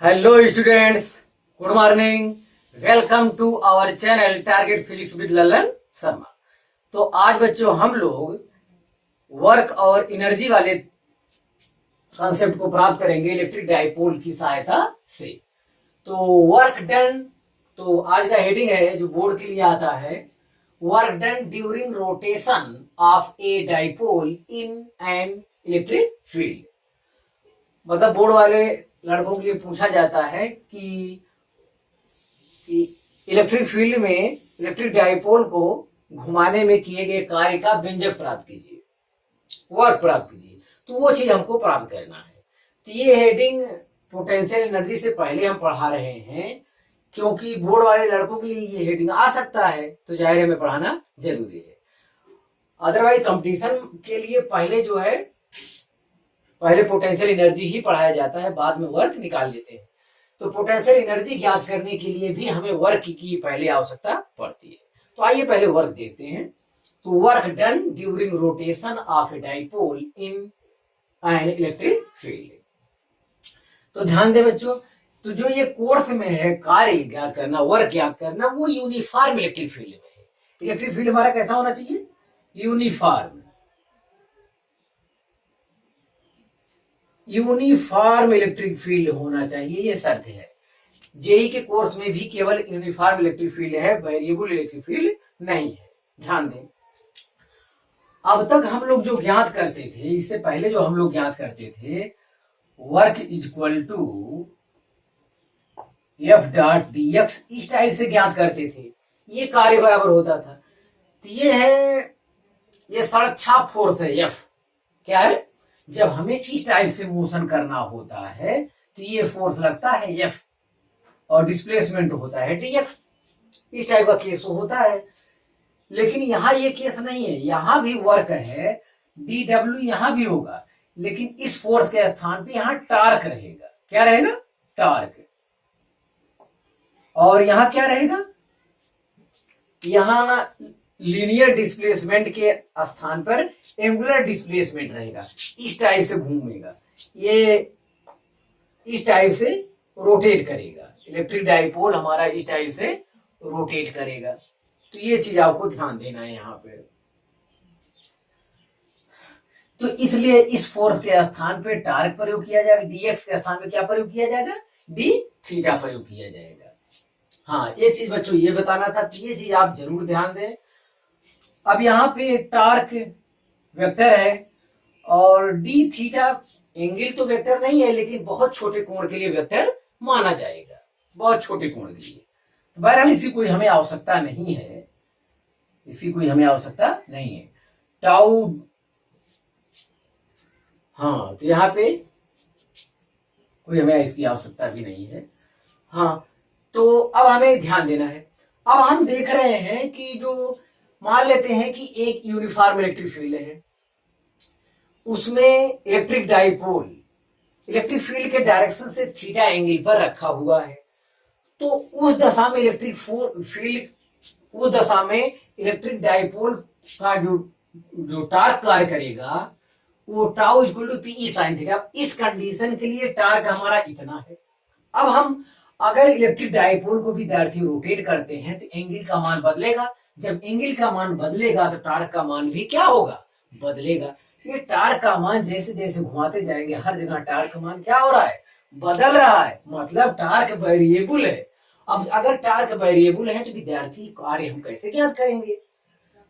Hello students, good morning. Welcome to our channel target physics with Lallan Sharma. तो आज बच्चों हम लोग वर्क और एनर्जी वाले कॉन्सेप्ट को प्राप्त करेंगे इलेक्ट्रिक डाइपोल की सहायता से। तो वर्क डन, तो आज का हेडिंग है जो बोर्ड के लिए आता है, work done during rotation of a dipole in an electric field. मतलब बोर्ड वाले लड़कों के लिए पूछा जाता है कि इलेक्ट्रिक फील्ड में इलेक्ट्रिक डाइपोल को घुमाने में किए गए कार्य का व्यंजक प्राप्त कीजिए, वर्क प्राप्त कीजिए। तो वो चीज हमको प्राप्त करना है। तो ये हेडिंग पोटेंशियल एनर्जी से पहले हम पढ़ा रहे हैं, क्योंकि बोर्ड वाले लड़कों के लिए ये हेडिंग आ सकता है, तो जाहिर है हमें पढ़ाना जरूरी है। अदरवाइज कंपटीशन के लिए पहले पोटेंशियल एनर्जी ही पढ़ाया जाता है, बाद में वर्क निकाल लेते हैं। तो पोटेंशियल एनर्जी ज्ञात करने के लिए भी हमें वर्क की पहले आवश्यकता पड़ती है। तो आइए पहले वर्क देखते हैं। तो work done during rotation of a dipole in an electric field. तो ध्यान दें बच्चों, तो जो ये कोर्स में है कार्य ज्ञात करना, वर्क ज्ञात करना, वो यूनिफॉर्म इलेक्ट्रिक फील्ड में है। इलेक्ट्रिक फील्ड हमारा कैसा होना चाहिए? यूनिफॉर्म इलेक्ट्रिक फील्ड होना चाहिए, ये शर्त है। जेई के कोर्स में भी केवल यूनिफॉर्म इलेक्ट्रिक फील्ड है, वेरिएबल इलेक्ट्रिक फील्ड नहीं है। ध्यान दें, अब तक हम लोग जो ज्ञात करते थे, इससे पहले जो हम लोग ज्ञात करते थे, work is equal to F dot D X, इस टाइप से ज्ञात करते थे। ये कार्य बराबर होता था। तो ये है, ये सड़क छाप फोर्स है एफ। क्या है? जब हमें इस टाइप से मोशन करना होता है तो ये फोर्स लगता है एफ और डिस्प्लेसमेंट होता है dx। इस टाइप का केस होता है। लेकिन यहां ये केस नहीं है, यहां भी वर्क है, dw यहां भी होगा, लेकिन इस फोर्स के स्थान पे यहां टार्क रहेगा। क्या रहेगा? टार्क। और यहां क्या रहेगा? यहां लीनियर डिस्प्लेसमेंट के स्थान पर एंगुलर डिस्प्लेसमेंट रहेगा। इस टाइप से घूमेगा, ये इस टाइप से रोटेट करेगा। इलेक्ट्रिक डाइपोल हमारा इस टाइप से रोटेट करेगा। तो ये चीज आपको ध्यान देना है यहां पे। तो इसलिए इस फोर्स के स्थान पे टार्क प्रयोग किया जाएगा, dx के स्थान पे क्या प्रयोग किया जाएगा? d थीटा प्रयोग किया जाएगा। हाँ, एक चीज बच्चों ये बताना था, तो ये चीज आप जरूर ध्यान दें। अब यहाँ पे टार्क वेक्टर है और डी थीटा एंगल तो वेक्टर नहीं है, लेकिन बहुत छोटे कोण के लिए वेक्टर माना जाएगा, बहुत छोटे कोण के लिए। तो बहरहाल इसकी कोई हमें आवश्यकता नहीं है, इसकी कोई हमें आवश्यकता नहीं है। टाउ, हाँ, तो यहाँ पे कोई हमें इसकी आवश्यकता भी नहीं है। हाँ, तो अब हमें ध्यान देना है। अब हम देख रहे हैं कि जो मान लेते हैं कि एक यूनिफॉर्म इलेक्ट्रिक फील्ड है, उसमें इलेक्ट्रिक डाइपोल इलेक्ट्रिक फील्ड के डायरेक्शन से थीटा एंगल पर रखा हुआ है। तो उस दशा में इलेक्ट्रिक फील्ड, उस दशा में इलेक्ट्रिक डाइपोल का जो टार्क कार्य करेगा वो tau equal to P sine theta. इस कंडीशन के लिए टार्क हमारा इतना है। अब हम अगर इलेक्ट्रिक डाइपोल को विद्यार्थी रोटेट करते हैं तो एंगल का मान बदलेगा। जब एंगल का मान बदलेगा तो टार्क का मान भी क्या होगा? बदलेगा। ये टार्क का मान जैसे जैसे घुमाते जाएंगे, हर जगह टार्क का मान क्या हो रहा है? बदल रहा है। मतलब टार्क वेरिएबल है। अब अगर टार्क वेरिएबल है तो विद्यार्थी कार्य हम कैसे ज्ञात करेंगे?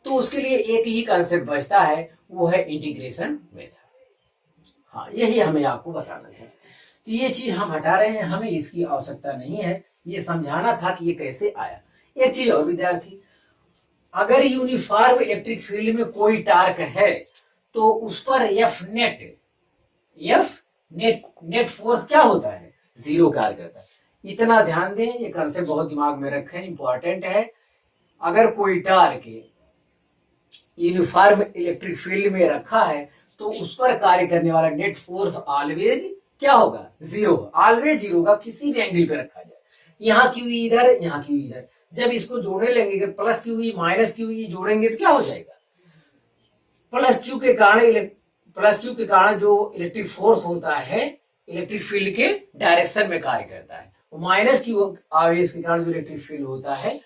तो उसके लिए एक ही कंसेप्ट बचता है, वो है इंटीग्रेशन मेथड। हाँ, यही हमें आपको बताना है। तो ये चीज हम हटा रहे हैं, हमें इसकी आवश्यकता नहीं है। ये समझाना था कि ये कैसे आया। एक चीज और विद्यार्थी, अगर यूनिफॉर्म इलेक्ट्रिक फील्ड में कोई टार्क है तो उस पर एफ नेट फोर्स क्या होता है? जीरो कार्य करता है। इतना ध्यान दें, ये कंसेप्ट बहुत दिमाग में रखें, इंपॉर्टेंट है। अगर कोई टार्क यूनिफॉर्म इलेक्ट्रिक फील्ड में रखा है तो उस पर कार्य करने वाला नेट फोर्स ऑलवेज क्या होगा? जीरो। ऑलवेज जीरो होगा, किसी भी एंगल पे रखा जाए। यहाँ क्यू इधर, यहाँ क्यू इधर। जब इसको जोड़ने लगेंगे, प्लस क्यू माइनस क्यू जोड़ेंगे तो क्या हो जाएगा? प्लस क्यू के कारण जो इलेक्ट्रिक फोर्स होता है इलेक्ट्रिक फील्ड के डायरेक्शन में कार्य करता है। माइनस क्यू आवेश के कारण जो इलेक्ट्रिक फील्ड होता है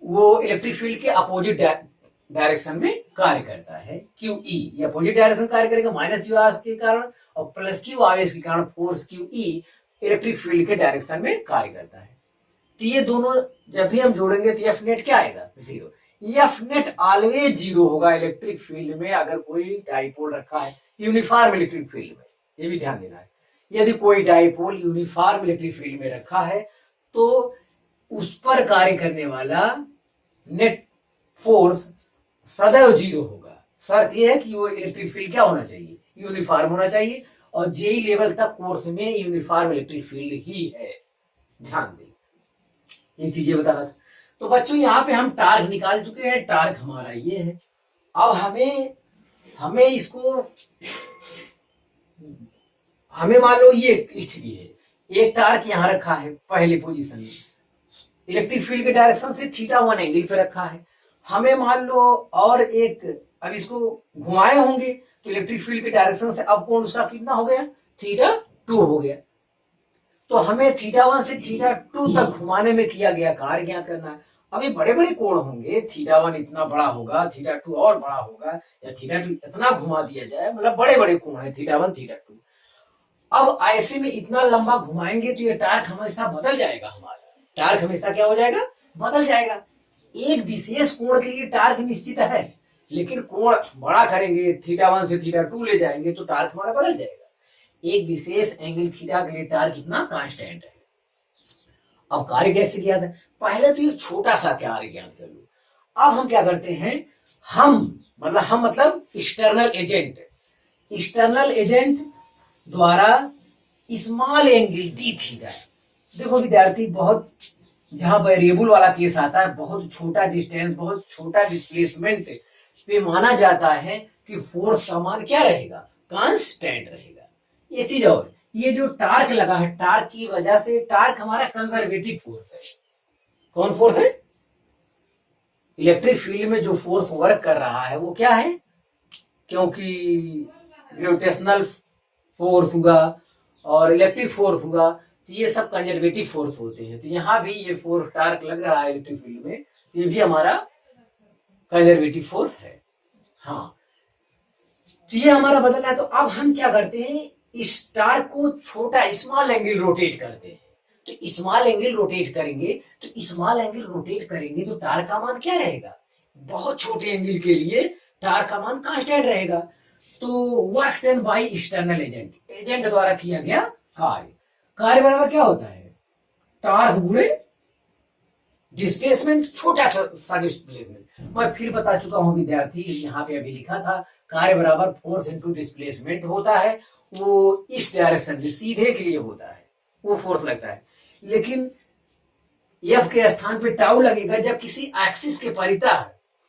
वो इलेक्ट्रिक फील्ड के अपोजिट डायरेक्शन में कार्य करता है। क्यू ई ये अपोजिट डायरेक्शन कार्य करेगा माइनस क्यू आवेश के कारण, और प्लस क्यू आवेश के कारण force Q E electric field के डायरेक्शन में कार्य करता है। तो ये दोनों जब भी हम जोड़ेंगे तो एफ नेट क्या आएगा? Zero. F net always zero होगा इलेक्ट्रिक फील्ड में अगर कोई डाइपोल रखा है यूनिफॉर्म इलेक्ट्रिक फील्ड में, ये भी ध्यान देना है। यदि कोई डाइपोल यूनिफॉर्म इलेक्ट्रिक फील्ड में रखा है तो उस पर कार्य करने वाला नेट फोर्स सदैव जीरो होगा। शर्त यह है कि वो इलेक्ट्रिक फील्ड क्या होना चाहिए? यूनिफॉर्म होना चाहिए, और जेई लेवल तक कोर्स में यूनिफॉर्म इलेक्ट्रिक फील्ड ही है। ध्यान दें, एक चीज ये बता रहा था। तो बच्चों यहाँ पे हम टार्क निकाल चुके हैं, टार्क हमारा ये है। अब हमें इसको हमें मान लो ये स्थिति है, एक टार्क यहाँ रखा है पहली पोजीशन में, इलेक्ट्रिक फील्ड के डायरेक्शन से θ1 एंगल पे रखा है। हमें मान लो और एक, अब इसको घुमाए होंगे तो इलेक्ट्रिक फील्ड के डायरेक्शन से अब कोण उसका कितना हो गया? θ2 हो गया। तो हमें θ1 से θ2 तक घुमाने में किया गया कार्य ज्ञात करना है। अब ये बड़े बड़े कोण होंगे, θ1 इतना बड़ा होगा, θ2 और बड़ा होगा, या θ2 इतना घुमा दिया जाए, मतलब बड़े बड़े कोण है θ1 θ2। अब ऐसे में इतना लंबा घुमाएंगे तो ये टार्क हमेशा बदल जाएगा। हमारा टार्क हमेशा क्या हो जाएगा? बदल जाएगा। एक विशेष कोण के लिए टार्क निश्चित है, लेकिन कोण बड़ा करेंगे, θ1 से θ2 ले जाएंगे तो टार्क हमारा बदल जाएगा। एक विशेष एंगल थीटा के लिए टार्क कितना कांस्टेंट है। अब कार्य कैसे किया था? पहले तो एक छोटा सा कार्य ज्ञात कर लो। अब हम क्या करते हैं, हम मतलब एक्सटर्नल एजेंट द्वारा स्मॉल एंगल डी थीटा। देखो विद्यार्थी, बहुत जहां वेरिएबल वाला केस आता है, बहुत छोटा डिस्टेंस, बहुत छोटा डिस्प्लेसमेंट पे माना जाता है कि फोर्स का मान क्या रहेगा? कांस्टेंट रहेगा। ये चीज, और ये जो टार्क लगा है, टार्क की वजह से, टार्क हमारा कंजर्वेटिव फोर्स है। कौन फोर्स है? इलेक्ट्रिक फील्ड में जो फोर्स वर्क कर रहा है वो क्या है? क्योंकि ग्रेविटेशनल फोर्स हुआ और इलेक्ट्रिक फोर्स हुआ, तो ये सब कंजर्वेटिव फोर्स होते हैं। तो यहाँ भी ये फोर्स टार्क लग रहा है इलेक्ट्रिक फील्ड में, तो ये भी हमारा कंजर्वेटिव फोर्स है। हाँ, तो ये हमारा बदला है। तो अब हम क्या करते हैं, इस टार्क को छोटा स्मॉल एंगल रोटेट करते हैं। तो स्मॉल एंगल रोटेट करेंगे तो टार्क का मान क्या रहेगा? बहुत छोटे एंगल के लिए टार्क का मान कांस्टेंट रहेगा। तो work done by external agent द्वारा किया गया कार्य बराबर क्या होता है? टार्क गुणे डिस्प्लेसमेंट, छोटा सा डिस्प्लेसमेंट। मैं फिर बता चुका हूं विद्यार्थी, यहाँ पे अभी लिखा था कार्य बराबर फोर्स इनटू डिस्प्लेसमेंट होता है। वो इस डायरेक्शन में सीधे के लिए होता है, वो फोर्स लगता है। लेकिन एफ के स्थान पे टाउ लगेगा जब किसी एक्सिस के परितः,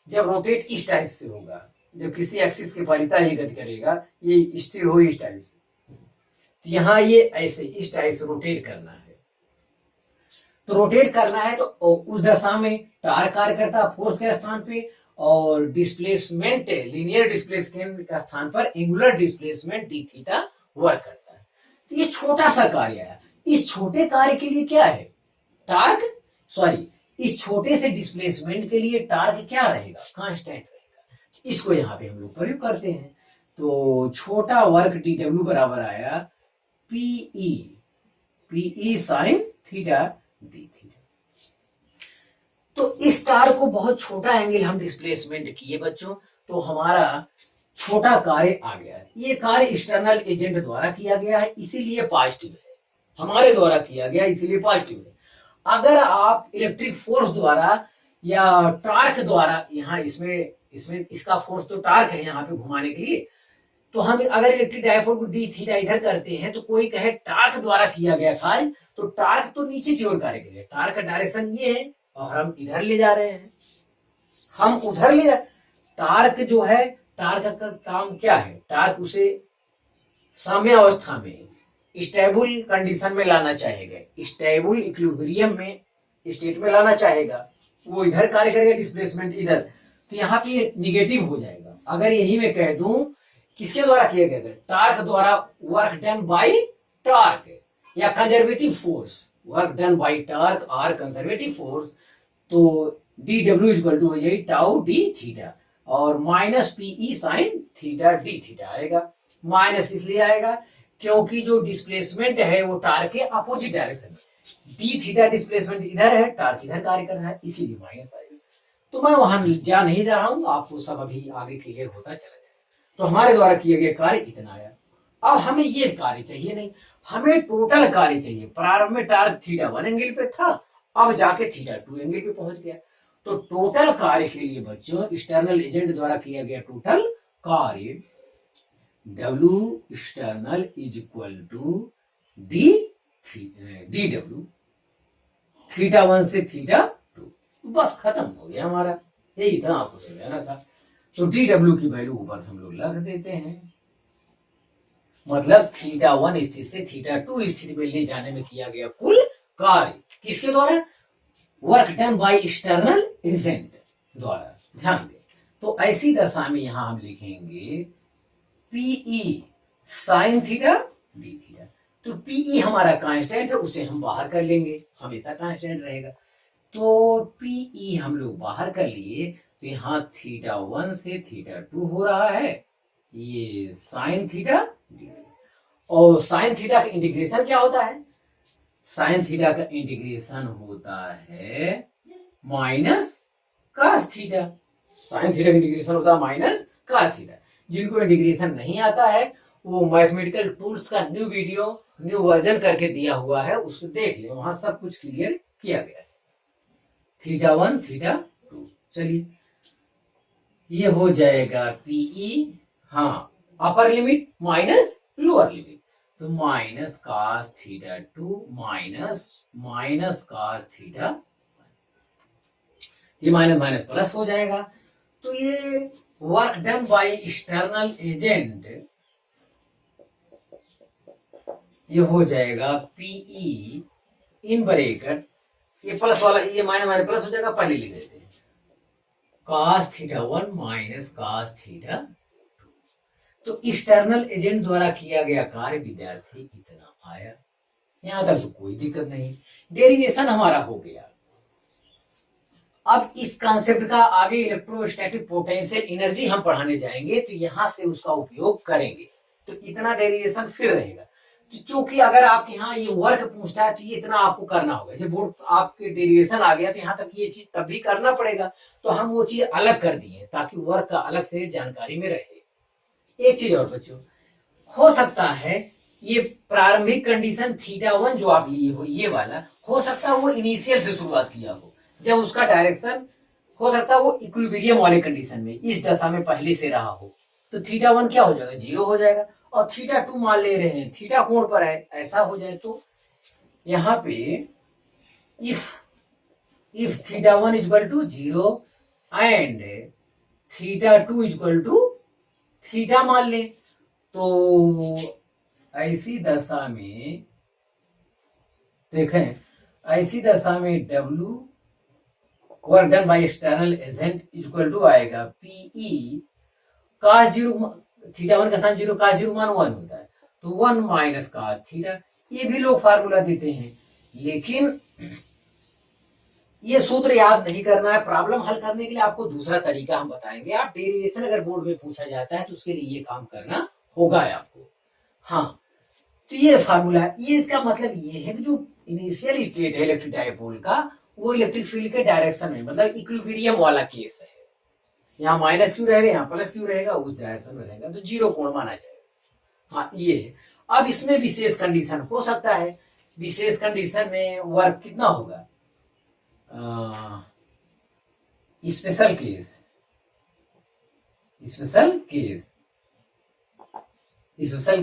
जब रोटेट इस टाइप से होगा, जब किसी एक्सिस के परितः ये गति करेगा, ये स्थिर हो इस टाइप से, तो यहाँ ये ऐसे इस टाइप से रोटेट करना है। तो रोटेट करना है तो उस दशा में टार्क कार्य करता है फोर्स के स्थान पे, और डिस्प्लेसमेंट, लीनियर डिस्प्लेसमेंट का स्थान पर angular displacement D theta work करता है। तो ये छोटा सा कार्य है। इस छोटे कार्य के लिए क्या है? इस छोटे से डिस्प्लेसमेंट के लिए टार्क क्या रहेगा? कांस्टेंट रहेगा। इसको यहाँ पे हम लोग प्रयोग करते हैं। तो छोटा वर्क डी डब्ल्यू बराबर आया P E sine theta D theta. तो इस टार्क को बहुत छोटा एंगल हम डिस्प्लेसमेंट किए बच्चों, तो हमारा छोटा कार्य आ गया। ये कार्य एक्सटर्नल एजेंट द्वारा किया गया है, इसीलिए पॉजिटिव है। हमारे द्वारा किया गया इसीलिए पॉजिटिव है। अगर आप इलेक्ट्रिक फोर्स द्वारा या टार्क द्वारा, यहाँ इसमें इसका फोर्स तो टार्क है यहाँ पे घुमाने के लिए, तो हम अगर इलेक्ट्रिक डायपोल को डी थीटा इधर करते हैं तो कोई कहे टार्क द्वारा किया गया कार्य, तो टार्क तो नीचे की ओर कार्य करेगा। टार्क का डायरेक्शन ये है और हम इधर ले जा रहे हैं, हम उधर ले जा। टार्क जो है, टार्क का काम क्या है? टार्क उसे साम्य अवस्था में, स्टेबल कंडीशन में लाना चाहेगा, स्टेबल इक्विलिब्रियम में स्टेट में लाना चाहेगा। वो इधर कार्य करेगा, डिस्प्लेसमेंट इधर, तो यहाँ पे निगेटिव हो जाएगा। अगर यही मैं कह दूं किसके द्वारा किया गया? टार्क द्वारा वर्क डन बाय टार्क या conservative force, work done by torque और कंजर्वेटिव फोर्स, तो डी डब्ल्यू इक्वल टू हो जाएगी टाउ डी थीटा और minus P E sine theta D theta आएगा। माइनस इसलिए आएगा क्योंकि जो डिस्प्लेसमेंट है वो टार्क के अपोजिट डायरेक्शन में, डी थीटा डिस्प्लेसमेंट इधर है, टार्क इधर कार्य कर रहा है, इसीलिए माइनस आएगा। तो मैं वहां जा नहीं रहा हूं, आपको सब अभी आगे क्लियर होता चला जाएगा। तो हमारे द्वारा किया गया कार्य इतना आया। अब हमें ये कार्य चाहिए नहीं, हमें टोटल कार्य चाहिए। प्रारंभ में टार्क थीटा 1 एंगल पे था, अब जाके थीटा 2 एंगल पे पहुंच गया। तो टोटल कार्य के लिए बच्चों एक्सटर्नल एजेंट द्वारा किया गया टोटल कार्य W external is equal to D W theta 1 से थीटा 2, बस खत्म हो गया हमारा। ये इतना आपको समझाना था। तो डी डब्ल्यू की वैल्यू ऊपर से हम लोग रख देते हैं, मतलब थीटा 1 स्थिति से थीटा 2 स्थिति में ले जाने में किया गया कुल कार्य किसके द्वारा, work done by external agent द्वारा। ध्यान दें, तो ऐसी दशा में यहां हम लिखेंगे P E sine theta D theta. तो पीई हमारा कांस्टेंट है, उसे हम बाहर कर लेंगे, हमेशा कांस्टेंट रहेगा। तो पीई हम लोग बाहर कर लिए, तो यहाँ थीटा 1 से थीटा 2 हो रहा है, ये साइन थीटा डी। और साइन थीटा का इंटीग्रेशन क्या होता है, साइन थीटा का इंटीग्रेशन होता है minus cos theta. Sine theta का इंटीग्रेशन होता है माइनस कास थीटा। जिनको इंटीग्रेशन नहीं आता है वो मैथमेटिकल टूल्स का न्यू वीडियो न्यू वर्जन करके दिया हुआ है, उसको देख ले, वहां सब कुछ क्लियर किया गया है। थीटा 1 थीटा 2, चलिए ये हो जाएगा पीई, हाँ upper limit minus lower limit, तो minus cos theta 2 minus cos theta, ये माइनस माइनस प्लस हो जाएगा। तो ये work done by external agent, ये हो जाएगा पीई इन ब्रैकेट, ये प्लस वाला ये माइनस माइनस प्लस हो जाएगा, पहले लिख देते हैं cos theta 1 minus cos theta 2। तो एक्सटर्नल एजेंट द्वारा किया गया कार्य विद्यार्थी इतना आया। यहां तक तो कोई दिक्कत नहीं, डेरिवेशन हमारा हो गया। अब इस कॉन्सेप्ट का आगे इलेक्ट्रोस्टैटिक पोटेंशियल एनर्जी हम पढ़ाने जाएंगे, तो यहां से उसका उपयोग करेंगे। तो इतना डेरिवेशन फिर रहेगा। तो चूंकि अगर आप यहाँ ये वर्क पूछता है तो ये इतना आपको करना होगा। जब बोर्ड आपके डेरिवेशन आ गया तो यहाँ तक ये चीज तब भी करना पड़ेगा, तो हम वो चीज अलग कर दिए ताकि वर्क का अलग से जानकारी में रहे। एक चीज और बच्चों, हो सकता है ये प्रारंभिक कंडीशन थीटा 1 जो आप लिए हो, ये वाला हो सकता है वो इनिशियल से शुरुआत किया हो, जब उसका डायरेक्शन हो सकता है वो इक्विलिब्रियम वाले कंडीशन में इस दशा में पहले से रहा हो, तो थीटा 1 क्या हो जाएगा, 0 हो जाएगा। और थीटा 2 मान ले रहे हैं, थीटा कोण पर है, ऐसा हो जाए तो यहां पे if theta 1 equal to 0 and theta 2 equal to theta मान ले, तो ऐसी दशा में देखें, ऐसी दशा में W work done by external agent equal to आएगा पीई cos 0 थीटा 1 का साइन 0 cos 0 मान 1 होता है, तो 1 माइनस cos थीटा। ये भी लोग फार्मूला देते हैं, लेकिन ये सूत्र याद नहीं करना है। प्रॉब्लम हल करने के लिए आपको दूसरा तरीका हम बताएंगे। आप डेरिवेशन अगर बोर्ड में पूछा जाता है तो उसके लिए ये काम करना होगा आपको। हाँ, तो ये फार्मूला है। ये इसका मतलब ये है कि जो इनिशियल स्टेट है इलेक्ट्रिक डायपोल का, वो इलेक्ट्रिक फील्ड के डायरेक्शन में, मतलब इक्विलिब्रियम वाला केस है। यहाँ माइनस क्यू रहेगा, यहाँ प्लस क्यू रहेगा, उस डायरेक्शन में रहेगा, तो 0 कोण माना जाएगा। हाँ ये है। अब इसमें विशेष कंडीशन हो सकता है, विशेष कंडीशन में वर्क कितना होगा, स्पेशल केस, स्पेशल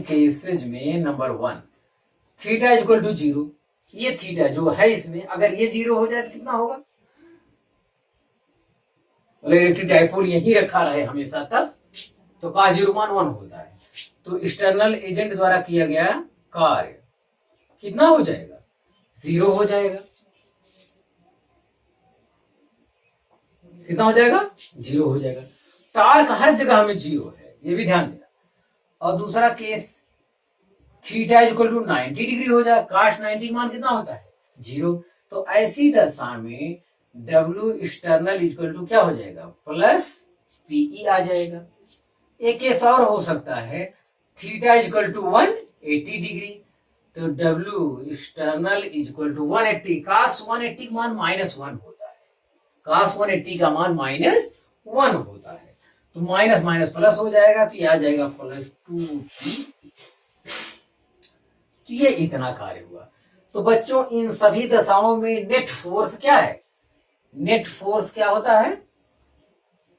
केसेज में नंबर 1 थीटा इक्वल टू 0, ये थीटा जो है इसमें अगर ये 0 हो जाए तो कितना होगा, इलेक्ट्रिक डायपोल यही रखा रहे हमेशा तक, तो cos 0 मान 1 होता है। तो एक्सटर्नल एजेंट द्वारा किया गया कार्य कितना हो जाएगा, 0 हो जाएगा। कितना हो जाएगा, 0 हो जाएगा। टार्क हर जगह में 0 है, ये भी ध्यान देना। और दूसरा case theta equal to 90 degree हो जाए, cos 90 मान कितना होता है 0। तो ऐसी दशा में W एक्सटर्नल इक्वल टू क्या हो जाएगा प्लस PE आ जाएगा। एक केस और हो सकता है थीटा इक्वल टू 180 डिग्री, तो W external equal to 180, cos 180 का मान -1 होता है, cos 180 का मान -1 होता है, तो माइनस माइनस प्लस हो जाएगा, तो ये आ जाएगा +2P। तो ये इतना कार्य हुआ। तो बच्चों इन सभी दशाओं में नेट फोर्स क्या है, नेट फोर्स क्या होता है,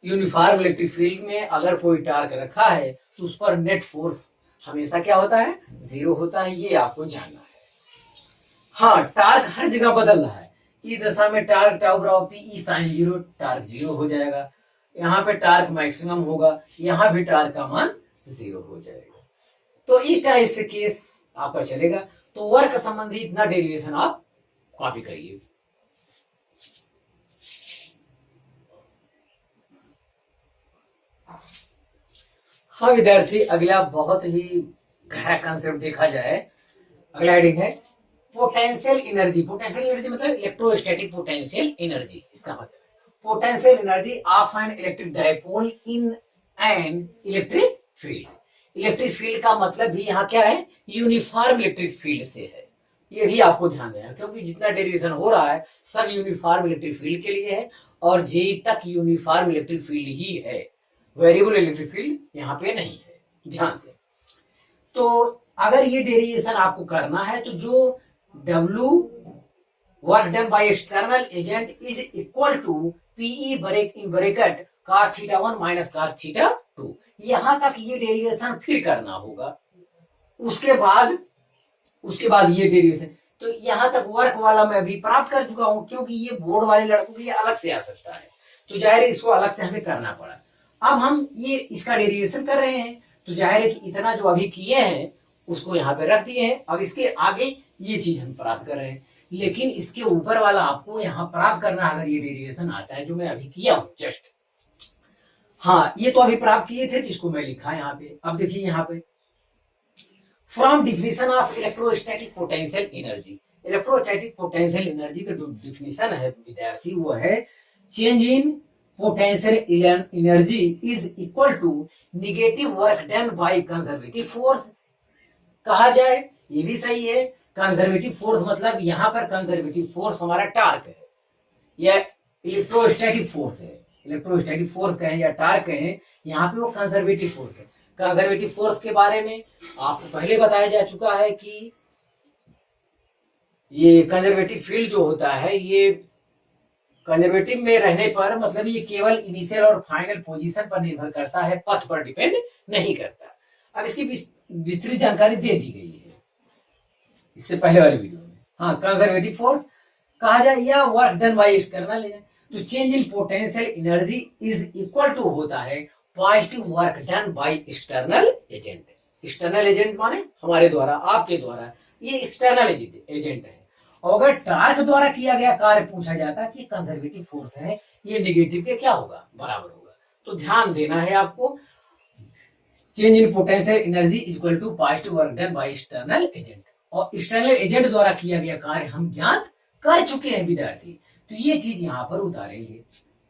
यूनिफॉर्म इलेक्ट्रिक फील्ड में अगर कोई टार्क रखा है तो उस पर नेट फोर्स हमेशा क्या होता है 0 होता है, ये आपको जानना है। हाँ, टार्क हर जगह बदल रहा है, इस दशा में टार्क टाउ बराबर पी साइन 0, टार्क 0 हो जाएगा, यहाँ पे टार्क मैक्सिमम होगा, यहाँ भी टार्क का मान 0 हो जाएगा। तो इस टाइप से केस आपका चलेगा। तो वर्क संबंधी इतना डेरिवेशन आप कॉपी करिए। हाँ विद्यार्थी, अगला बहुत ही गहरा कंसेप्ट देखा जाए, अगला हेडिंग है पोटेंशियल एनर्जी। पोटेंशियल एनर्जी मतलब इलेक्ट्रोस्टैटिक पोटेंशियल एनर्जी, इसका मतलब potential energy of an electric dipole in an electric field. Electric field का मतलब भी यहाँ क्या है, यूनिफॉर्म इलेक्ट्रिक फील्ड से है, ये भी आपको ध्यान देना, क्योंकि जितना डेरिवेशन हो रहा है सब यूनिफॉर्म इलेक्ट्रिक फील्ड के लिए है, और जेई तक यूनिफॉर्म इलेक्ट्रिक फील्ड ही है, वेरिएबल इलेक्ट्रिक फील्ड यहाँ पे नहीं है, ध्यान दें। तो अगर ये डेरिवेशन आपको करना है तो जो W work done by external agent is equal to PE break in bracket cos theta 1 minus cos theta 2, यहां तक ये डेरिवेशन फिर करना होगा। उसके बाद ये डेरिवेशन, तो यहां तक वर्क वाला मैं अभी प्राप्त कर चुका हूं, क्योंकि ये बोर्ड वाले लड़कों के लिए अलग से आ सकता है, तो जाहिर है इसको अलग से हमें करना पड़ा। अब हम ये इसका डेरिवेशन कर रहे हैं, तो जाहिर है कि इतना जो अभी किए हैं उसको यहाँ पे रख दिए हैं, अब इसके आगे ये चीज हम प्राप्त कर रहे हैं, लेकिन इसके ऊपर वाला आपको यहाँ प्राप्त करना, अगर ये डेरिवेशन आता है जो मैं अभी किया हूं जस्ट, हाँ ये तो अभी प्राप्त किए थे जिसको मैं लिखा यहाँ पे। अब देखिए यहाँ पे from definition of electrostatic potential energy, electrostatic potential energy का जो डिफिनेशन है विद्यार्थी वो है change in potential energy is equal to negative work done by conservative force. कहा जाए ये भी सही है, कंजर्वेटिव फोर्स मतलब यहाँ पर कंजर्वेटिव फोर्स हमारा टार्क है या इलेक्ट्रोस्टैटिक फोर्स है, इलेक्ट्रोस्टैटिक फोर्स कहें या टार्क कहें, यहाँ पे वो कंजर्वेटिव फोर्स है। कंजर्वेटिव फोर्स के बारे में आपको पहले बताया जा चुका है कि ये कंजर्वेटिव फील्ड जो होता है ये कंजर्वेटिव में रहने पर मतलब ये केवल इनिशियल और फाइनल पोजीशन पर निर्भर करता है, पथ पर डिपेंड नहीं करता। अब इसकी विस्तृत जानकारी दे दी गई है इससे पहले वाले वीडियो में। हाँ, कंजर्वेटिव फोर्स कहा जाए या work done by external agent, तो change in potential energy is equal to होता है positive work done by external agent. External agent माने हमारे द्वारा, आपके द्वारा, ये एक्सटर्नल एजेंट है। और अगर टार्क द्वारा किया गया कार्य पूछा जाता है तो ये कंजर्वेटिव फोर्स है, ये नेगेटिव के क्या होगा बराबर होगा। तो ध्यान देना है आपको, change in potential energy equal to positive work done by external agent, और एक्सटर्नल एजेंट द्वारा किया गया कार्य हम ज्ञात कर चुके हैं विद्यार्थी, तो ये चीज यहाँ पर उतारेंगे।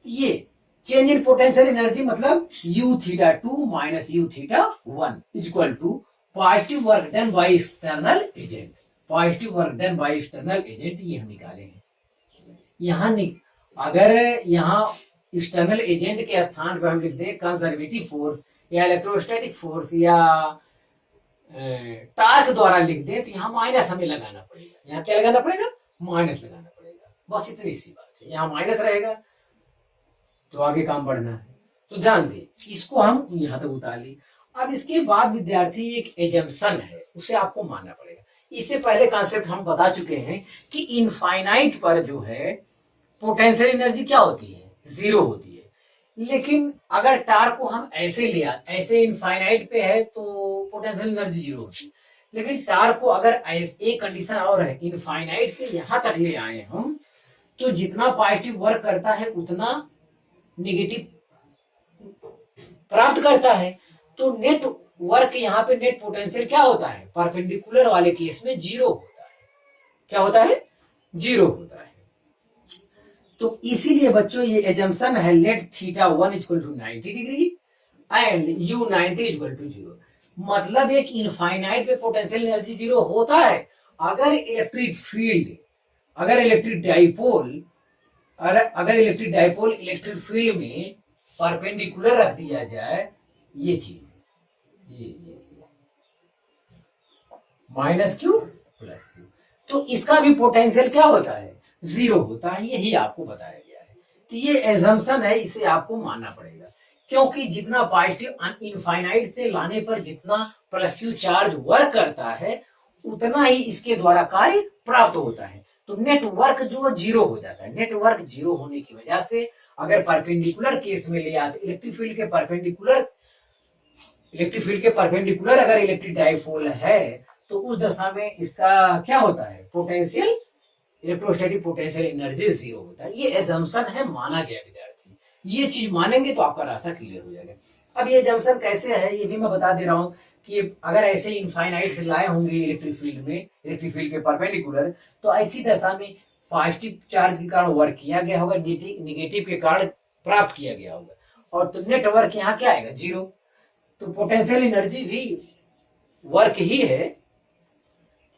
ये चेंज इन पोटेंशियल एनर्जी मतलब u theta 2 minus u theta 1 equal to positive work done by external agent, positive work done by external agent ये हम निकाले हैं। यहाँ अगर यहाँ एक्सटर्नल एजेंट के स्थान पर हम लिख दें कंजर्वेटिव फोर्स या इलेक्ट्रोस्टैटिक फोर्स या टार्क द्वारा लिख दें, तो यहाँ माइनस हमें लगाना पड़ेगा। यहाँ क्या लगाना पड़ेगा, माइनस लगाना पड़ेगा, बस इतनी सी बात है। यहाँ माइनस रहेगा तो आगे काम बढ़ना है, तो ध्यान दे, इसको हम यहाँ तक उतार ली। अब इसके बाद विद्यार्थी एक एजम्पशन है, उसे आपको मानना पड़ेगा। इससे पहले कॉन्सेप्ट हम बता चुके हैं कि इनफाइनाइट पर जो है पोटेंशियल एनर्जी क्या होती है, 0 होती है। लेकिन अगर टार्क को हम ऐसे लिया, ऐसे इनफाइनाइट पे है तो पोटेंशियल एनर्जी 0 होती है। लेकिन टार्क को अगर एक कंडीशन और है, इनफाइनाइट से यहां तक ले आए हम, तो जितना पॉजिटिव वर्क करता है उतना नेगेटिव प्राप्त करता है। तो नेट वर्क यहाँ पे नेट पोटेंशियल क्या होता है, परपेंडिकुलर वाले केस में जीरो होता है। क्या होता है, जीरो होता है। तो इसीलिए बच्चों ये एजम्पशन है, let theta 1 equal to 90 degree and u 90 equal to 0। मतलब एक इनफाइनाइट पे पोटेंशियल एनर्जी जीरो होता है अगर इलेक्ट्रिक फील्ड, अगर इलेक्ट्रिक डाइपोल इलेक्ट्रिक फील्ड में परपेंडिकुलर रख दिया जाए, ये चीज ये माइनस क्यू प्लस क्यू, तो इसका भी पोटेंशियल क्या होता है, जीरो होता है। यही आपको बताया गया है। तो ये एजम्पशन है, इसे आपको मानना पड़ेगा, क्योंकि जितना पॉजिटिव इनफाइनाइट से लाने पर जितना प्लस क्यू चार्ज वर्क करता है उतना ही इसके द्वारा कार्य प्राप्त होता है। तो नेटवर्क जो जीरो हो जाता है। नेटवर्क जीरो होने की वजह से अगर परपेंडिकुलर केस में ले आते, इलेक्ट्रिक फील्ड के परपेंडिकुलर अगर इलेक्ट्रिक डाइपोल है तो उस दशा में इसका क्या होता है, potential, electrostatic potential energy zero होता है। ये एजम्पशन है, माना गया विद्यार्थी। ये चीज मानेंगे तो आपका रास्ता क्लियर हो जाएगा। अब ये एजम्पशन कैसे है ये भी मैं बता दे रहा हूँ कि अगर ऐसे इनफाइनाइट से लाए होंगे इलेक्ट्रिक फील्ड के परपेंडिकुलर, तो ऐसी दशा में पॉजिटिव चार्ज के कारण वर्क किया गया होगा, निगेटिव के कारण प्राप्त किया गया होगा, और तो नेटवर्क यहाँ क्या आएगा, जीरो। तो पोटेंशियल एनर्जी भी वर्क ही है,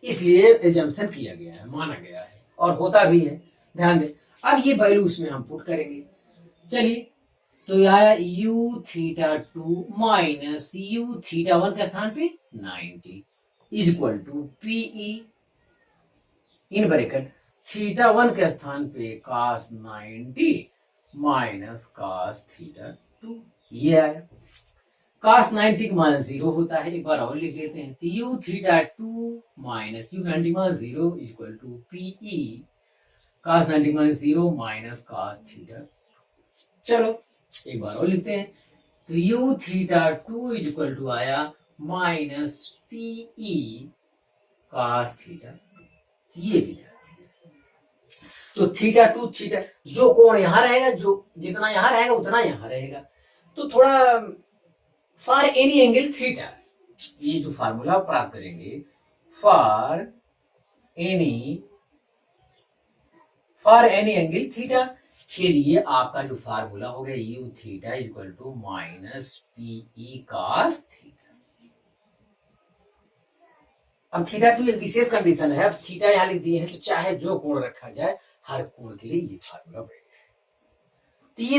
इसलिए एजम्पशन किया गया है, माना गया है और होता भी है। ध्यान दें। अब ये वैल्यू उसमें हम पुट करेंगे। चलिए, तो आया u theta 2 minus u theta 1 के स्थान पे 90 is equal to P E in bracket theta 1 के स्थान पे cos 90 माइनस cos थीटा 2। ये आया। cos 90 का मान 0 होता है, एक बार और लिख लेते हैं। तो u थीटा 2 माइनस u 90 मान 0 is equal to P E cos 90 मान 0 माइनस cos थीटा। चलो एक बार और लिखते हैं। तो u theta 2 is equal to आया माइनस पीई cos थीटा। ये भी तो थीटा 2 थीटा, जो कोण यहां रहेगा, जो जितना यहां रहेगा उतना यहां रहेगा, तो थोड़ा फॉर एनी एंगल थीटा, ये जो फार्मूला प्राप्त करेंगे फॉर एनी एंगल थीटा के लिए आपका जो फार्मूला हो गया u theta equal to minus P E cos theta. अब थीटा 2 एक विशेष कंडीशन है। अब थीटा यहां लिख दिए हैं, तो चाहे जो कोण रखा जाए हर कोण के लिए ये फार्मूला बढ़ेगा।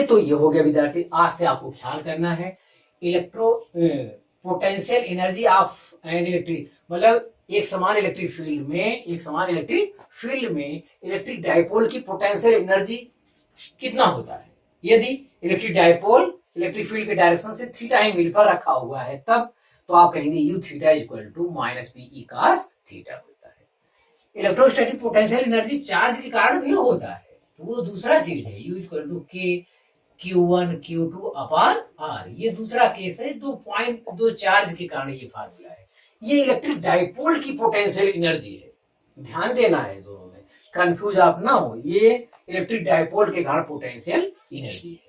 तो ये हो गया विद्यार्थी। आज से आपको ख्याल करना है potential energy of an electric, मतलब एक समान इलेक्ट्रिक फील्ड में इलेक्ट्रिक डाइपोल की पोटेंशियल एनर्जी कितना होता है। यदि इलेक्ट्रिक डाइपोल इलेक्ट्रिक फील्ड के डायरेक्शन से थीटा एंगल पर रखा हुआ है तब तो आप कहेंगे u theta equal to minus P E cos theta होता है। इलेक्ट्रोस्टैटिक पोटेंशियल एनर्जी चार्ज के कारण भी होता है, तो वो दूसरा चीज है। u equal to k Q1 Q2 upon R, ये दूसरा केस है। दो चार्ज के कारण ये फार्मूला है। ये इलेक्ट्रिक डाइपोल की पोटेंशियल एनर्जी है, ध्यान देना है, दोनों में कंफ्यूज आप ना हो। ये इलेक्ट्रिक डाइपोल के कारण पोटेंशियल एनर्जी है।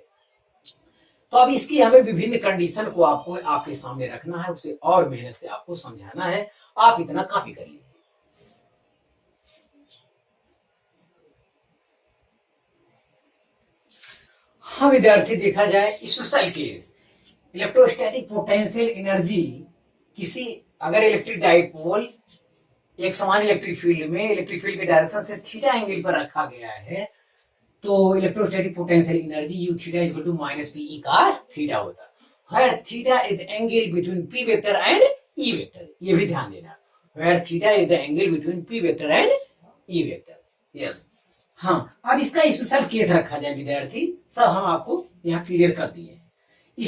तो अब इसकी हमें विभिन्न कंडीशन को आपको आपके सामने रखना है, उसे और मेहनत से आपको समझाना है। आप इतना कॉपी कर लीजिए। हाँ विद्यार्थी, देखा जाए special case electrostatic potential energy किसी अगर इलेक्ट्रिक डाइपोल एक समान इलेक्ट्रिक फील्ड के डायरेक्शन से थीटा एंगल पर रखा गया है, तो electrostatic potential energy u theta is equal to minus P E cos theta होता है। Where theta is the angle between p vector and e vector, ये भी ध्यान देना। Where theta is the angle between p vector and e vector. Yes, हाँ। अब इसका special case रखा जाए विद्यार्थी, सब हम आपको यहाँ क्लियर कर दिए हैं।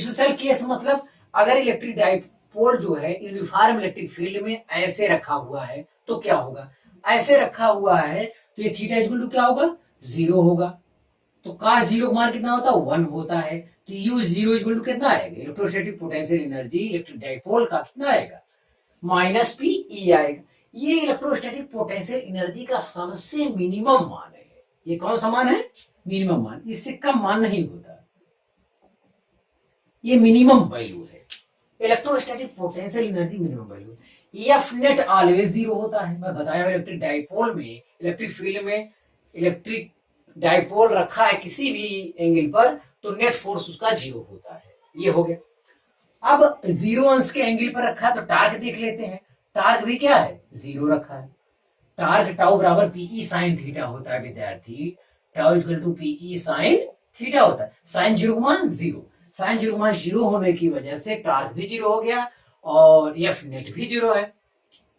स्पेशल केस मतलब अगर इलेक्ट्रिक डाइपोल जो है यूनिफॉर्म इलेक्ट्रिक फील्ड में ऐसे रखा हुआ है तो क्या होगा। ऐसे रखा हुआ है तो ये थीटा इक्वल टू क्या होगा, 0 होगा। तो cos 0 का मान कितना होता है, 1 होता है। तो u 0 इक्वल टू कितना आएगा, electrostatic potential energy electric dipole का कितना आएगा, माइनस पीई आएगा। ये इलेक्ट्रोस्टैटिक पोटेंशियल एनर्जी का सबसे मिनिमम मान है। ये कौन सा मान है, मिनिमम मान, इससे कम मान नहीं होता। ये मिनिमम वैल्यू है electrostatic potential energy minimum value, F net always zero होता है। मैं बताया इलेक्ट्रिक डाइपोल में, इलेक्ट्रिक फील्ड में इलेक्ट्रिक डाइपोल रखा है किसी भी एंगल पर तो नेट फोर्स उसका जीरो होता है। ये हो गया। अब जीरो अंश के एंगल पर रखा है तो टार्क देख लेते हैं। टार्क भी क्या है, जीरो रखा है। टार्क टाउ बराबर पीई साइन थीटा होता है विद्यार्थी, tau equal to P E sine theta होता है। साइन जीरो का मान जीरो, साइन जीरो का मान जीरो होने की वजह से टार्क भी जीरो हो गया और एफ नेट भी जीरो है।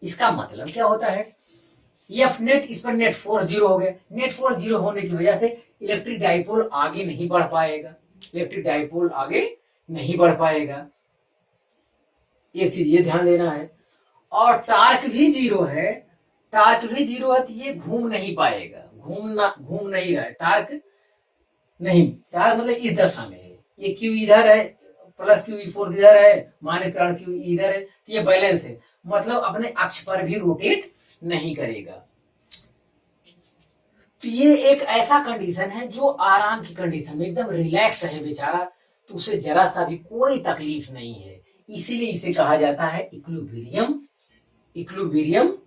इसका मतलब क्या होता है, एफ नेट इस पर नेट फोर्स जीरो हो गया। नेट फोर्स जीरो होने की वजह से इलेक्ट्रिक डाइपोल आगे नहीं बढ़ पाएगा, इलेक्ट्रिक डाइपोल आगे नहीं बढ़ पाएगा। एक चीज ये ध्यान देना है। और टार्क भी जीरो है, टार्क भी जीरो है तो ये घूम नहीं पाएगा, घूम नहीं रहा है टार्क, नहीं टार्क मतलब इस दशा में है। ये क्यू इधर है, प्लस क्यू फोर्स इधर है, माइनस कारण क्यू इधर है, तो ये बैलेंस है, मतलब अपने अक्ष पर भी रोटेट नहीं करेगा। तो ये एक ऐसा कंडीशन है जो आराम की कंडीशन में एकदम रिलैक्स है बेचारा, तो उसे जरा सा भी कोई तकलीफ नहीं है। इसीलिए इसे कहा जाता है equilibrium, equilibrium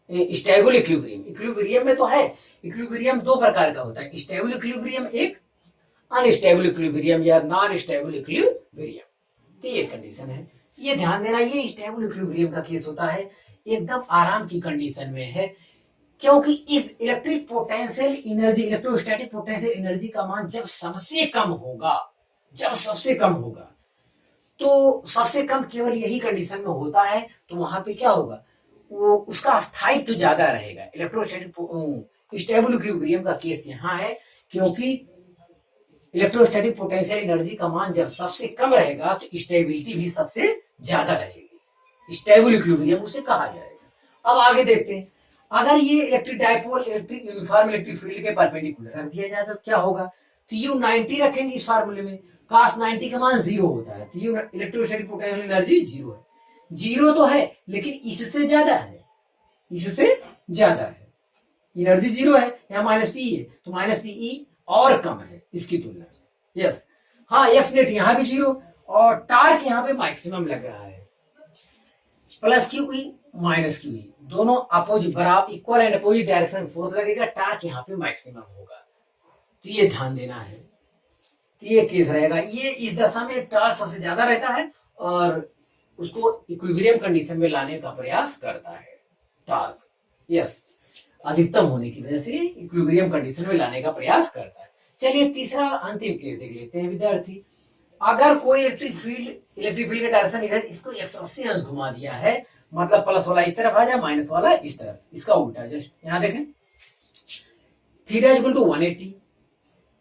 stable equilibrium. Equilibrium में तो है, इक्विलिब्रियम दो प्रकार का होता है, स्टेबल इक्विलिब्रियम एक, अनस्टेबल इक्विलिब्रियम या नॉन स्टेबल इक्विलिब्रियम। तो ये कंडीशन है, ये ध्यान देना। ये स्टेबल इक्विलिब्रियम का केस होता है, एकदम आराम की कंडीशन में है, क्योंकि इस electric potential energy, electrostatic potential energy का मान जब सबसे कम होगा, जब सबसे कम होगा, तो सबसे कम केवल यही कंडीशन में होता है, तो वहां पे क्या होगा, वो उसका स्थायित्व तो ज्यादा रहेगा। इलेक्ट्रोस्टैटिक स्टेबल इक्विलिब्रियम का केस यहाँ है, क्योंकि इलेक्ट्रोस्टैटिक पोटेंशियल एनर्जी का मान जब सबसे कम रहेगा तो स्टेबिलिटी भी सबसे ज्यादा रहेगी, स्टेबल इक्विलिब्रियम उसे कहा जाएगा। अब आगे देखते हैं, अगर ये electric dipole electric uniform electric field के परपेंडिकुलर रख दिया जाए तो क्या होगा, तो यू 90 रखेंगे इस फार्मूले में, cos 90 का मान जीरो होता है, तो you electrostatic potential energy zero है। जीरो तो है लेकिन इससे ज्यादा है, इससे ज्यादा है, एनर्जी जीरो है, यहाँ माइनस पी है तो माइनस पीई और कम है इसकी तुलना में। यस, हाँ एफ नेट यहाँ भी जीरो और टार्क यहाँ पे मैक्सिमम लग रहा है, plus Q E minus Q E दोनों अपोजिट बराबर इक्वल एंड अपोजिट डायरेक्शन में फोर्स लगेगा, टार्क यहाँ पे मैक्सिमम होगा। तो ये ध्यान देना है, तो ये केस रहेगा, ये इस दशा में टार्क सबसे ज्यादा रहता है और उसको इक्विलिब्रियम कंडीशन में लाने का प्रयास करता है टार्क। यस, अधिकतम होने की वजह से इक्विलिब्रियम कंडीशन में लाने का प्रयास करता है। चलिए तीसरा और अंतिम केस देख लेते हैं विद्यार्थी। अगर कोई इलेक्ट्रिक फील्ड का डायरेक्शन इधर इसको 180 अंश घुमा दिया है, मतलब प्लस वाला इस तरफ आ जाए, माइनस वाला इस तरफ, इसका उल्टा। जस्ट यहाँ देखें, थीटा इक्वल टू 180,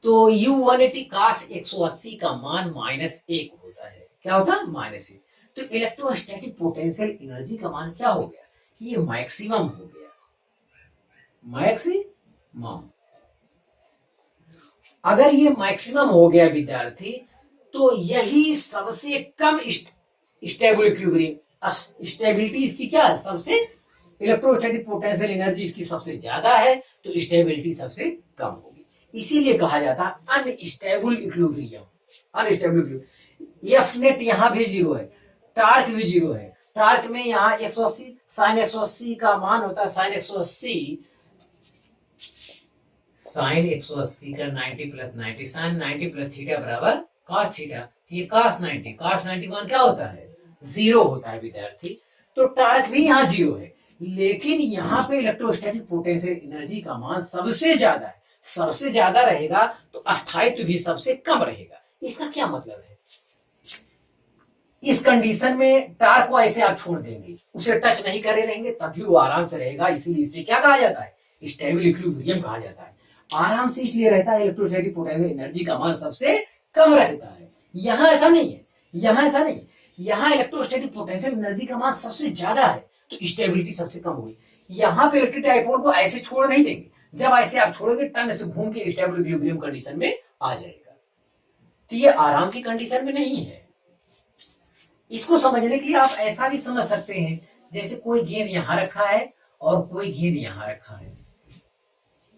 तो u 180 cos 180 का मान -1 होता है। क्या होता है, -1। तो इलेक्ट्रोस्टैटिक पोटेंशियल एनर्जी का मान क्या हो गया, ये मैक्सिमम हो गया, मैक्सिमम। अगर ये मैक्सिमम हो गया विद्यार्थी, तो यही सबसे कम स्टेबल इक्विलिब्रियम, स्टेबिलिटी इसकी क्या है, सबसे, इलेक्ट्रोस्टैटिक पोटेंशियल एनर्जी इसकी सबसे ज्यादा है तो स्टेबिलिटी सबसे कम होगी, इसीलिए कहा जाता है unstable equilibrium. Unstable equilibrium, F net यहाँ भी जीरो है, टार्क भी जीरो है। टार्क में यहाँ 180 साइन 180 का मान होता है, साइन 180 का 90 प्लस 90, साइन 90 प्लस थीटा बराबर cos थीटा, ये cos 90 मान क्या होता है, जीरो होता है विद्यार्थी। तो टार्क भी यहाँ जीरो है, लेकिन यहाँ पे इलेक्ट्रोस्टैटिक पोटेंशियल एनर्जी का मान सबसे ज्यादा है, सबसे ज्यादा रहेगा तो अस्थायित्व भी सबसे कम रहेगा। इसका क्या मतलब है, इस कंडीशन में टार्क को ऐसे आप छोड़ देंगे, उसे टच नहीं करे रहेंगे, तभी वो आराम से रहेगा, इसीलिए इसे क्या कहा जाता है, स्टेबल इक्विलिब्रियम कहा जाता है। आराम से इसलिए रहता है, इलेक्ट्रोस्टैटिक पोटेंशियल एनर्जी का मान सबसे कम रहता है। यहाँ ऐसा नहीं है, यहाँ ऐसा नहीं, यहाँ इलेक्ट्रोस्टैटिक पोटेंशियल एनर्जी का मान सबसे ज्यादा है तो स्टेबिलिटी सबसे कम होगी। यहाँ पे इलेक्ट्रिक डाइपोल को ऐसे छोड़ नहीं देंगे, जब ऐसे आप छोड़ोगे टर्न से घूम के स्टेबल इक्विलिब्रियम कंडीशन में आ जाएगा। तो ये आराम की कंडीशन में नहीं है। इसको समझने के लिए आप ऐसा भी समझ सकते हैं, जैसे कोई गेंद यहाँ रखा है और कोई गेंद यहाँ रखा है,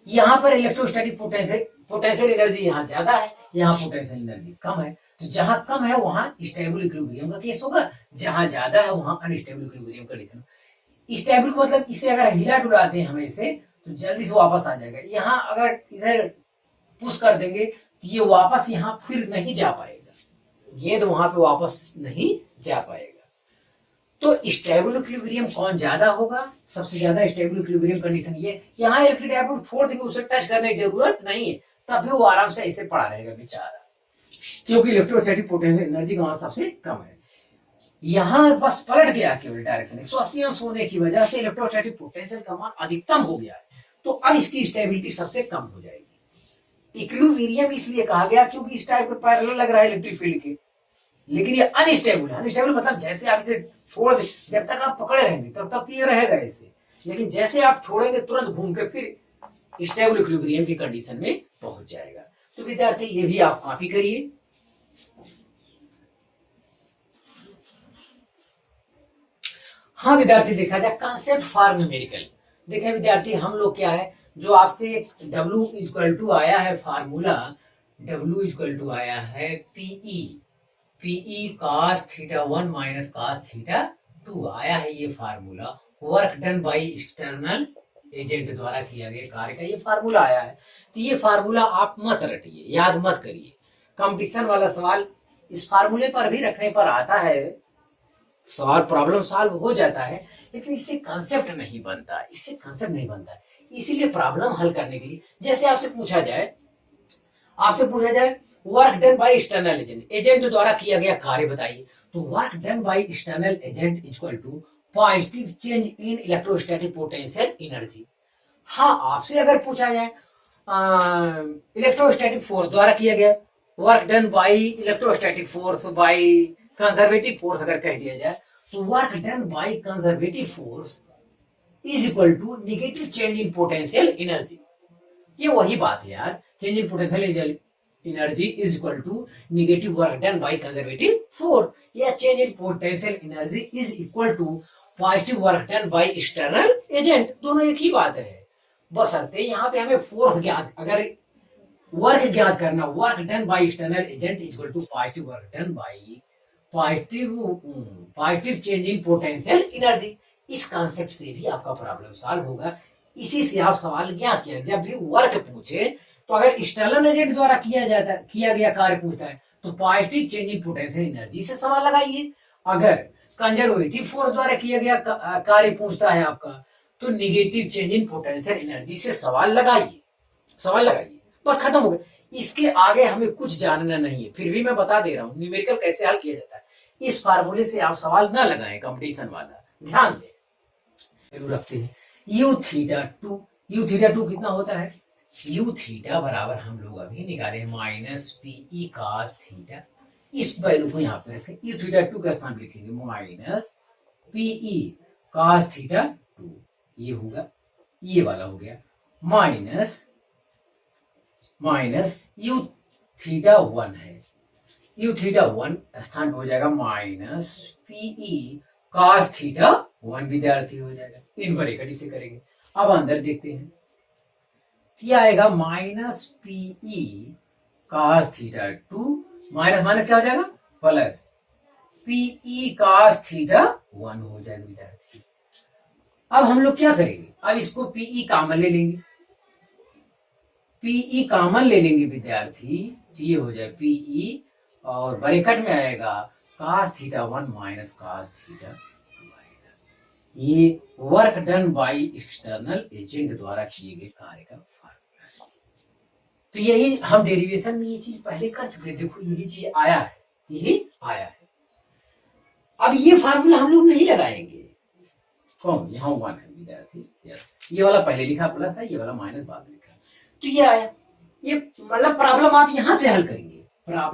यहाँ पर इलेक्ट्रोस्टैटिक पोटेंशियल एनर्जी यहाँ ज्यादा है, यहाँ पोटेंशियल एनर्जी कम है, तो जहां कम है वहां स्टेबल इक्विलिब्रियम का केस होगा, जहां ज्यादा है वहां अनस्टेबल इक्विलिब्रियम कंडीशन। स्टेबल को मतलब इसे अगर हिला डुला दें हम इसे तो जल्दी से वापस आ जाएगा। यहाँ अगर इधर पुश कर देंगे तो ये वापस यहाँ फिर नहीं जा पाएगा, गेंद वहां पे वापस नहीं जा पाएगा। तो स्टेबल इक्विलिब्रियम कौन ज्यादा होगा, सबसे ज्यादा स्टेबल इक्विलिब्रियम कंडीशन ये। यहाँ इलेक्ट्रिक डायपोल छोड़ देंगे, उसे टच करने की जरूरत नहीं है, तभी वो आराम से ऐसे पड़ा रहेगा बेचारा, क्योंकि इलेक्ट्रोस्टैटिक पोटेंशियल एनर्जी का सबसे कम है। यहाँ बस पलट गया केवल डायरेक्शन 180 अंश होने की वजह से इलेक्ट्रोस्टैटिक पोटेंशियल का मान अधिकतम हो गया है, तो अब इसकी स्टेबिलिटी सबसे कम हो जाएगी। इक्विलिब्रियम इसलिए कहा गया क्योंकि इस टाइप का पैरेलल लग रहा है इलेक्ट्रिक फील्ड के, लेकिन ये अनस्टेबल है। अनस्टेबल मतलब जैसे आप इसे छोड़ दे, जब तक आप पकड़े रहेंगे तब तक ये रहेगा ऐसे, लेकिन जैसे आप छोड़ेंगे तुरंत घूम के फिर स्टेबल इक्विलिब्रियम की कंडीशन में पहुंच जाएगा। तो विद्यार्थी ये भी आप कॉपी करिए। हाँ विद्यार्थी, देखा जाए कंसेप्ट फॉर न्यूमेरिकल। देखें विद्यार्थी, हम लोग क्या है, जो आपसे W इक्वल टू आया है फार्मूला, W इक्वल टू आया है P E cos theta 1 minus cos theta 2 आया है ये formula. Work done by external agent द्वारा किया गया कार्य का ये फार्मूला आया है। तो ये फार्मूला आप मत रटिए, याद मत करिए। कंपटीशन वाला सवाल इस फार्मूले पर भी रखने पर आता है, सवाल प्रॉब्लम सॉल्व हो जाता है, लेकिन इससे कंसेप्ट नहीं बनता, इससे कंसेप्ट नहीं बनता। इसीलिए प्रॉब्लम हल करने के लिए जैसे आपसे पूछा जाए work done by external agent, agent द्वारा किया गया कार्य बताइए। तो work done by external agent equal to positive change in electrostatic potential energy. हाँ, आपसे अगर पूछा जाए इलेक्ट्रोस्टैटिक फोर्स द्वारा किया गया, work done by electrostatic force by conservative force अगर कह दिया जाए, तो work done by conservative force is equal to negative change in potential energy. ये वही बात है यार, change in potential energy is equal to negative work done by conservative force, या change in potential energy is equal to positive work done by external agent. दोनों एक ही बात है, बशर्ते यहाँ पे हमें फोर्स ज्ञात, अगर वर्क ज्ञात करना, work done by external agent is equal to positive work done by positive change in potential energy. इस कॉन्सेप्ट से भी आपका प्रॉब्लम सॉल्व होगा। इसी से आप सवाल ज्ञात किया, जब भी वर्क पूछे तो अगर एक्सटर्नल एजेंट द्वारा किया गया कार्य पूछता है तो positive change in potential energy से सवाल लगाइए। अगर कंजर्वेटिव फोर्स द्वारा किया गया कार्य पूछता है आपका तो negative change in potential energy से सवाल लगाइए, बस खत्म हो गया। इसके आगे हमें कुछ जानना नहीं है, फिर भी मैं बता दे रहा हूँ न्यूमेरिकल कैसे हल किया जाता है। इस फार्मूले से आप सवाल ना लगाएं कंपटीशन वाला, ध्यान दें। रखते हैं यू थीटा टू कितना होता है, यू थीटा बराबर हम लोग अभी निकाले माइनस पीई कास थीटा। इस वैल्यू को यहाँ पे रखें, यू थीटा 2 का स्थान लिखेंगे माइनस पीई कास थीटा 2, ये होगा, ये वाला हो गया माइनस यू थीटा 1 है, यू थीटा 1 स्थान पे हो जाएगा माइनस पीई कास थीटा 1 विद्यार्थी हो जाएगा। इन ब्रैकेट इसे करेंगे। अब अंदर देखते हैं क्या आएगा, minus P E cos theta 2 minus minus क्या हो जाएगा प्लस पीई कास थीटा 1 हो जाएगा विद्यार्थी। अब हम लोग क्या करेंगे, अब इसको पीई कॉमन ले लेंगे, पीई कॉमन ले लेंगे विद्यार्थी, तो ये हो जाए पीई और ब्रैकेट में आएगा cos theta 1 minus cos theta 2 आएगा। ये work done by external agent द्वारा किए गए कार्य का फार्मूला है। तो यही हम डेरिवेशन में ये चीज पहले कर चुके, देखो यही चीज आया है, अब ये फार्मूला हम लोग नहीं लगाएंगे। कौन, यहाँ 1 है विद्यार्थी, यस, ये वाला पहले लिखा प्लस है, ये वाला माइनस बाद में लिखा, तो ये आया। ये मतलब प्रॉब्लम आप यहां से हल करेंगे, work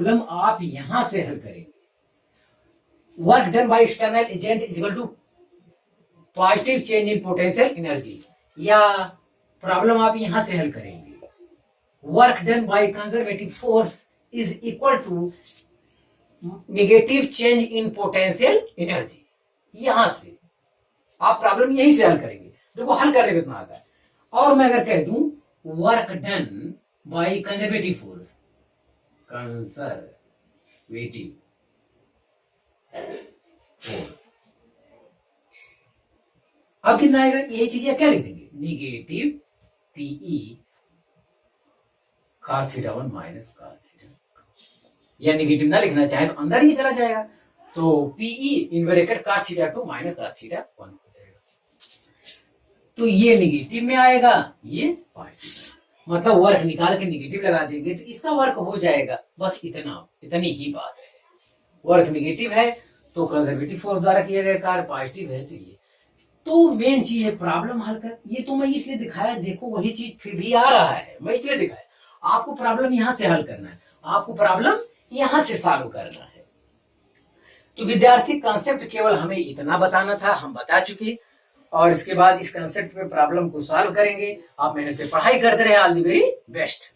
done by external agent is equal to positive change in potential energy, या प्रॉब्लम आप यहां से हल करेंगे, work done by conservative force is equal to negative change in potential energy. यहां से आप प्रॉब्लम यहीं से हल करेंगे, देखो हल करने में इतना आता है। और मैं अगर कह दूं work done by conservative force, conservative 4। अब कितना आएगा, यही चीजें क्या लिख देंगे, negative P E cos theta 1 minus cos theta, या निगेटिव ना लिखना चाहे तो अंदर ही चला जाएगा, तो P E in bracket cos theta 2 minus cos theta 1 हो जाएगा। तो ये निगेटिव में आएगा, ये पॉजिटिव, मतलब वर्क निकाल के निगेटिव लगा देंगे तो इसका वर्क हो जाएगा, बस इतनी ही बात है। वर्क निगेटिव है तो कंजर्वेटिव फोर्स द्वारा किया गया कार्य, पॉजिटिव है तो ये। तो मेन चीज है प्रॉब्लम हल कर, ये तो मैं इसलिए दिखाया, देखो वही चीज फिर भी आ रहा है, मैं इसलिए दिखाया आपको प्रॉब्लम यहां से हल करना है, आपको प्रॉब्लम यहां से सॉल्व करना है। तो विद्यार्थी कंसेप्ट केवल हमें इतना बताना था, हम बता चुके, और इसके बाद इस कंसेप्ट पे प्रॉब्लम को सॉल्व करेंगे। आप मेरे से पढ़ाई करते रहे, ऑल द वेरी बेस्ट।